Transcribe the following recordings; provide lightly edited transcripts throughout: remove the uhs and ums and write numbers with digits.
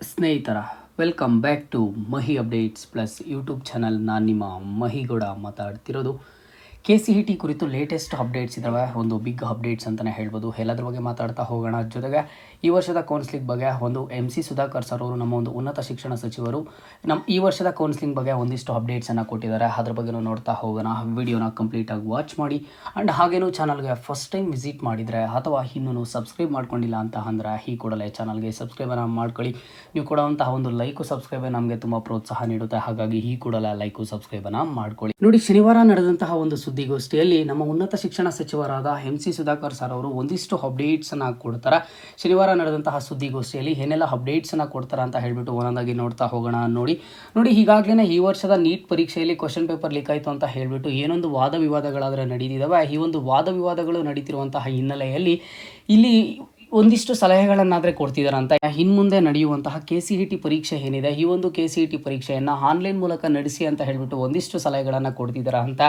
ಸ್ನೇಹಿತರ welcome back to Mahi updates plus YouTube channel. ನಾನು ನಿಮ್ಮ ಮಹಿಗೌಡ ಮಾತಾಡ್ತಿರೋದು. KCET ಕುರಿತು ಲೇಟೆಸ್ಟ್ ಅಪ್ಡೇಟ್ಸ್ ಇದ್ದಾವೆ, ಒಂದು ಬಿಗ್ ಅಪ್ಡೇಟ್ಸ್ ಅಂತಲೇ ಹೇಳ್ಬೋದು. ಎಲ್ಲದ್ರ ಬಗ್ಗೆ ಮಾತಾಡ್ತಾ ಹೋಗೋಣ. ಜೊತೆಗೆ ಈ ವರ್ಷದ ಕೌನ್ಸಿಲಿಂಗ್ ಬಗ್ಗೆ ಒಂದು MC ಸುಧಾಕರ್ ಸರ್ ಅವರು, ನಮ್ಮ ಒಂದು ಉನ್ನತ ಶಿಕ್ಷಣ ಸಚಿವರು, ಈ ವರ್ಷದ ಕೌನ್ಸಿಲಿಂಗ್ ಬಗ್ಗೆ ಒಂದಿಷ್ಟು ಅಪ್ಡೇಟ್ಸನ್ನು ಕೊಟ್ಟಿದ್ದಾರೆ. ಅದ್ರ ಬಗ್ಗೆ ನೋಡ್ತಾ ಹೋಗೋಣ. ವಿಡಿಯೋನ ಕಂಪ್ಲೀಟಾಗಿ ವಾಚ್ ಮಾಡಿ. ಆ್ಯಂಡ್ ಹಾಗೇನು ಚಾನಲ್ಗೆ ಫಸ್ಟ್ ಟೈಮ್ ವಿಸಿಟ್ ಮಾಡಿದರೆ ಅಥವಾ ಇನ್ನೂ ಸಬ್ಸ್ಕ್ರೈಬ್ ಮಾಡ್ಕೊಂಡಿಲ್ಲ ಅಂತ ಅಂದರೆ ಈ ಕೂಡಲೇ ಚಾನಲ್ಗೆ ಸಬ್ಸ್ಕ್ರೈಬನ್ನು ಮಾಡ್ಕೊಳ್ಳಿ. ನೀವು ಕೊಡುವಂತಹ ಒಂದು ಲೈಕು ಸಬ್ಸ್ಕ್ರೈಬೇ ನಮಗೆ ತುಂಬ ಪ್ರೋತ್ಸಾಹ ನೀಡುತ್ತೆ. ಹಾಗಾಗಿ ಈ ಕೂಡಲೇ ಲೈಕು ಸಬ್ಸ್ಕ್ರೈಬನ್ನು ಮಾಡ್ಕೊಳ್ಳಿ. ನೋಡಿ, ಶನಿವಾರ ನಡೆದಂತಹ ಒಂದು ಸುದ್ದಿಗೋಷ್ಠಿಯಲ್ಲಿ ನಮ್ಮ ಉನ್ನತ ಶಿಕ್ಷಣ ಸಚಿವರಾದ MC ಸುಧಾಕರ್ ಸರ್ ಅವರು ಒಂದಿಷ್ಟು ಅಪ್ಡೇಟ್ಸನ್ನು ಕೊಡ್ತಾರೆ. ಶನಿವಾರ ನಡೆದಂತಹ ಸುದ್ದಿಗೋಷ್ಠಿಯಲ್ಲಿ ಏನೆಲ್ಲ ಅಪ್ಡೇಟ್ಸನ್ನು ಕೊಡ್ತಾರೆ ಅಂತ ಹೇಳಿಬಿಟ್ಟು ಒಂದೊಂದಾಗಿ ನೋಡ್ತಾ ಹೋಗೋಣ. ನೋಡಿ, ಈಗಾಗಲೇ ಈ ವರ್ಷದ ನೀಟ್ ಪರೀಕ್ಷೆಯಲ್ಲಿ ಕ್ವಶನ್ ಪೇಪರ್ ಲೀಕ್ ಆಯಿತು ಅಂತ ಹೇಳಿಬಿಟ್ಟು ಏನೊಂದು ವಾದ ವಿವಾದಗಳಾದರೆ ನಡೀತಿದ್ದಾವೆ. ಈ ಒಂದು ವಾದ ವಿವಾದಗಳು ನಡೀತಿರುವಂತಹ ಹಿನ್ನೆಲೆಯಲ್ಲಿ ಇಲ್ಲಿ ಒಂದಿಷ್ಟು ಸಲಹೆಗಳನ್ನಾದರೆ ಕೊಡ್ತಿದ್ದಾರೆ ಅಂತ. ಇನ್ನು ಮುಂದೆ ನಡೆಯುವಂತಹ KCET ಪರೀಕ್ಷೆ ಏನಿದೆ, ಈ ಒಂದು KCET ಪರೀಕ್ಷೆಯನ್ನು ಆನ್ಲೈನ್ ಮೂಲಕ ನಡೆಸಿ ಅಂತ ಹೇಳಿಬಿಟ್ಟು ಒಂದಿಷ್ಟು ಸಲಹೆಗಳನ್ನು ಕೊಡ್ತಿದ್ದಾರೆ ಅಂತ.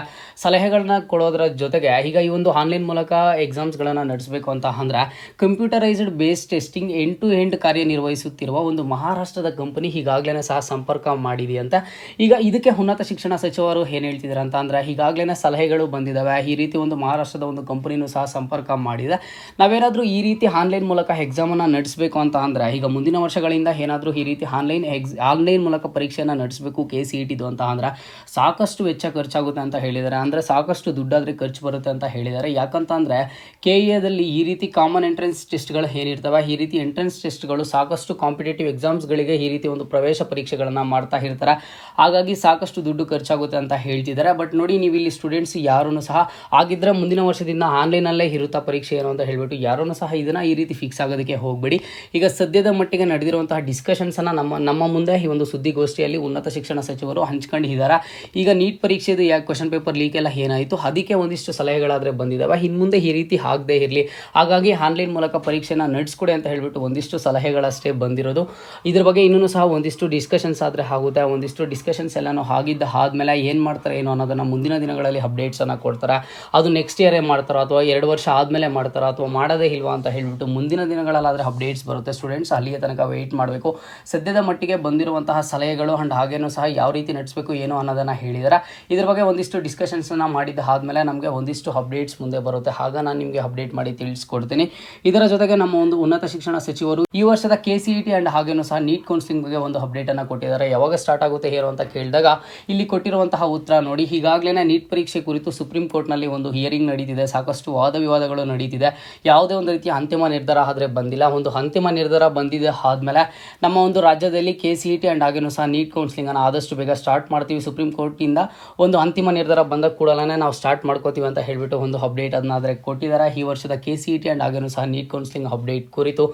ಸಲಹೆಗಳನ್ನ ಕೊಡೋದ್ರ ಜೊತೆಗೆ ಈಗ ಈ ಒಂದು ಆನ್ಲೈನ್ ಮೂಲಕ ಎಕ್ಸಾಮ್ಸ್ಗಳನ್ನು ನಡೆಸಬೇಕು ಅಂತ ಅಂದರೆ computerised based testing end to end ಕಾರ್ಯನಿರ್ವಹಿಸುತ್ತಿರುವ ಒಂದು ಮಹಾರಾಷ್ಟ್ರದ ಕಂಪನಿ ಈಗಾಗಲೇ ಸಹ ಸಂಪರ್ಕ ಮಾಡಿದೆ ಅಂತ. ಈಗ ಇದಕ್ಕೆ ಉನ್ನತ ಶಿಕ್ಷಣ ಸಚಿವರು ಏನು ಹೇಳ್ತಿದ್ದಾರೆ ಅಂತ ಅಂದರೆ, ಈಗಾಗಲೇ ಸಲಹೆಗಳು ಬಂದಿದ್ದಾವೆ. ಈ ರೀತಿ ಒಂದು ಮಹಾರಾಷ್ಟ್ರದ ಒಂದು ಕಂಪನಿನೂ ಸಹ ಸಂಪರ್ಕ ಮಾಡಿದೆ. ನಾವೇನಾದರೂ ಈ ರೀತಿ ಆನ್ಲೈನ್ ಮೂಲಕ ಎಕ್ಸಾಮನ್ನು ನಡೆಸಬೇಕು ಅಂತ ಅಂದರೆ, ಈಗ ಮುಂದಿನ ವರ್ಷಗಳಿಂದ ಏನಾದರೂ ಈ ರೀತಿ ಆನ್ಲೈನ್ ಮೂಲಕ ಪರೀಕ್ಷೆಯನ್ನು ನಡೆಸಬೇಕು KCET ಅಂತ ಅಂದರೆ ಸಾಕಷ್ಟು ವೆಚ್ಚ ಖರ್ಚಾಗುತ್ತೆ ಅಂತ ಹೇಳಿದ್ದಾರೆ. ಅಂದರೆ ಸಾಕಷ್ಟು ದುಡ್ಡಾದರೆ ಖರ್ಚು ಬರುತ್ತೆ ಅಂತ ಹೇಳಿದ್ದಾರೆ. ಯಾಕಂತ ಅಂದರೆ KEAದಲ್ಲಿ ಈ ರೀತಿ ಕಾಮನ್ ಎಂಟ್ರೆನ್ಸ್ ಟೆಸ್ಟ್ಗಳು ಏನಿರ್ತವೆ, ಈ ರೀತಿ ಎಂಟ್ರೆನ್ಸ್ ಟೆಸ್ಟ್ಗಳು ಸಾಕಷ್ಟು ಕಾಂಪಿಟೇಟಿವ್ ಎಕ್ಸಾಮ್ಸ್ಗಳಿಗೆ ಈ ರೀತಿ ಒಂದು ಪ್ರವೇಶ ಪರೀಕ್ಷೆಗಳನ್ನು ಮಾಡ್ತಾ ಇರ್ತಾರೆ. ಹಾಗಾಗಿ ಸಾಕಷ್ಟು ದುಡ್ಡು ಖರ್ಚಾಗುತ್ತೆ ಅಂತ ಹೇಳ್ತಿದ್ದಾರೆ. ಬಟ್ ನೋಡಿ, ನೀವು ಇಲ್ಲಿ ಸ್ಟೂಡೆಂಟ್ಸ್ ಯಾರೂ ಸಹ ಆಗಿದ್ದರೆ ಮುಂದಿನ ವರ್ಷದಿಂದ ಆನ್ಲೈನಲ್ಲೇ ಇರುತ್ತಾ ಪರೀಕ್ಷೆ ಏನು ಅಂತ ಹೇಳಿಬಿಟ್ಟು ಯಾರೂ ಸಹ ಇದನ್ನು ಈ ರೀತಿ ಫಿಕ್ಸ್ ಆಗೋದಕ್ಕೆ ಹೋಗಬೇಡಿ. ಈಗ ಸದ್ಯದ ಮಟ್ಟಿಗೆ ನಡೆದಿರುವಂತಹ ಡಿಸ್ಕಷನ್ಸನ್ನು ನಮ್ಮ ಮುಂದೆ ಈ ಒಂದು ಸುದ್ದಿಗೋಷ್ಠಿಯಲ್ಲಿ ಉನ್ನತ ಶಿಕ್ಷಣ ಸಚಿವರು ಹಂಚ್ಕೊಂಡಿದ್ದಾರೆ. ಈಗ ನೀಟ್ ಪರೀಕ್ಷೆದು ಯಾಕೆ ಕ್ವಶನ್ ಪೇಪರ್ ಲೀಕ್ ಎಲ್ಲ ಏನಾಯಿತು, ಅದಕ್ಕೆ ಒಂದಿಷ್ಟು ಸಲಹೆಗಳಾದರೆ ಬಂದಿದ್ದಾವೆ. ಇನ್ನು ಮುಂದೆ ಈ ರೀತಿ ಆಗದೇ ಇರಲಿ, ಹಾಗಾಗಿ ಆನ್ಲೈನ್ ಮೂಲಕ ಪರೀಕ್ಷೆನ ನಡೆಸ್ಕೊಡಿ ಅಂತ ಹೇಳಿಬಿಟ್ಟು ಒಂದಿಷ್ಟು ಸಲಹೆಗಳಷ್ಟೇ ಬಂದಿರೋದು. ಇದ್ರ ಬಗ್ಗೆ ಇನ್ನೂ ಸಹ ಒಂದಿಷ್ಟು ಡಿಸ್ಕಷನ್ಸ್ ಆದರೆ ಆಗುತ್ತೆ. ಒಂದಿಷ್ಟು ಡಿಸ್ಕಷನ್ಸ್ ಎಲ್ಲನೂ ಆದಮೇಲೆ ಏನು ಮಾಡ್ತಾರೆ ಏನೋ ಅನ್ನೋದನ್ನು ಮುಂದಿನ ದಿನಗಳಲ್ಲಿ ಅಪ್ಡೇಟ್ಸನ್ನು ಕೊಡ್ತಾರೆ. ಅದು ನೆಕ್ಸ್ಟ್ ಇಯರೇ ಮಾಡ್ತಾರೋ ಅಥವಾ 2 ವರ್ಷ ಆದಮೇಲೆ ಮಾಡ್ತಾರೋ ಅಥವಾ ಮಾಡೋದೇ ಇಲ್ವಾ ಅಂತ ಹೇಳಿಬಿಟ್ಟು ಮುಂದಿನ ದಿನಗಳಲ್ಲಾದರೆ ಅಪ್ಡೇಟ್ಸ್ ಬರುತ್ತೆ. ಸ್ಟೂಡೆಂಟ್ಸ್ ಅಲ್ಲಿಗೆ ತನಕ ವೆಯ್ಟ್ ಮಾಡಬೇಕು. ಸದ್ಯದ ಮಟ್ಟಿಗೆ ಬಂದಿರುವಂತಹ ಸಲಹೆಗಳು ಆ್ಯಂಡ್ ಹಾಗೇನೂ ಸಹ ಯಾವ ರೀತಿ ನಡೆಸಬೇಕು ಏನು ಅನ್ನೋದನ್ನು ಹೇಳಿದ್ದಾರೆ. ಇದ್ರ ಬಗ್ಗೆ ಒಂದಿಷ್ಟು ಡಿಸ್ಕಷನ್ಸನ್ನು ಆದಮೇಲೆ ನಮಗೆ ಒಂದಿಷ್ಟು ಅಪ್ಡೇಟ್ಸ್ ಮುಂದೆ ಬರುತ್ತೆ. ಆಗ ನಾನು ನಿಮಗೆ ಅಪ್ಡೇಟ್ ಮಾಡಿ ತಿಳಿಸ್ಕೊಡ್ತೀನಿ. ಇದರ ಜೊತೆಗೆ ನಮ್ಮ ಒಂದು ಉನ್ನತ ಶಿಕ್ಷಣ ಸಚಿವರು ಈ ವರ್ಷದ KCET ಆ್ಯಂಡ್ ಹಾಗೇನೂ ಸಹ ನೀಟ್ ಕೌನ್ಸಿಲಿಂಗ್ ಬಗ್ಗೆ ಒಂದು ಅಪ್ಡೇಟನ್ನು ಕೊಟ್ಟಿದ್ದಾರೆ. ಯಾವಾಗ ಸ್ಟಾರ್ಟ್ ಆಗುತ್ತೆ ಹೇರೋ ಅಂತ ಕೇಳಿದಾಗ ಇಲ್ಲಿ ಕೊಟ್ಟಿರುವಂತಹ ಉತ್ತರ ನೋಡಿ, ಈಗಾಗಲೇ ನೀಟ್ ಪರೀಕ್ಷೆ ಕುರಿತು ಸುಪ್ರೀಂ ಕೋರ್ಟ್ನಲ್ಲಿ ಒಂದು ಹಿಯರಿಂಗ್ ನಡೀತಿದೆ. ಸಾಕಷ್ಟು ವಾದ ವಿವಾದಗಳು ನಡೀತಿದೆ. ಯಾವುದೇ ಒಂದು ರೀತಿಯ ಅಂತಿಮ ನಿರ್ಧಾರ ಆದರೆ ಬಂದಿಲ್ಲ. ಒಂದು ಅಂತಿಮ ನಿರ್ಧಾರ ಬಂದಿದೆ ಆದಮೇಲೆ ನಮ್ಮ ಒಂದು ರಾಜ್ಯದಲ್ಲಿ KCET ಆ್ಯಂಡ್ ಹಾಗೇನೂ ಸಹ ನೀಟ್ ಕೌನ್ಸಿಲಿಂಗನ್ನು ಆದಷ್ಟು ಬೇಗ ಸ್ಟಾರ್ಟ್ ಮಾಡ್ತೀವಿ. ಸುಪ್ರೀಂ ಕೋರ್ಟಿಂದ ಒಂದು ಅಂತಿಮ ನಿರ್ಧಾರ ಬಂದ ಕೂಡಲೇ ನಾವು ಸ್ಟಾರ್ಟ್ ಮಾಡ್ಕೋತೀವಿ ಅಂತ ಹೇಳಿಬಿಟ್ಟು ಒಂದು ಅಪ್ಡೇಟ್ ಅದನ್ನಾದರೆ ಕೊಟ್ಟಿದ್ದಾರೆ. ಈ ವರ್ಷದ KCET ಆ್ಯಂಡ್ ಹಾಗೇನೂ ಸಹ ನೀಟ್ ಕೌನ್ಸಿಲಿಂಗ್ ಅಪ್ಡೇಟ್ ಕುರಿತು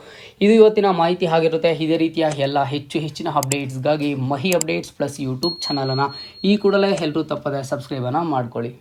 ಇದು ಇವತ್ತಿನ ಮಾಹಿತಿ ಆಗಿರುತ್ತೆ. ಇದೇ ರೀತಿಯ ಎಲ್ಲ ಹೆಚ್ಚಿನ ಅಪ್ಡೇಟ್ಸ್ಗಾಗಿ ಮಹಿ ಅಪ್ಡೇಟ್ಸ್ ಪ್ಲಸ್ ಯೂಟ್ಯೂಬ್ ಚಾನಲನ್ನು ಈ ಕೂಡಲೇ ಎಲ್ಲರೂ ತಪ್ಪದೆ ಸಬ್ಸ್ಕ್ರೈಬನ್ನು ಮಾಡ್ಕೊಳ್ಳಿ.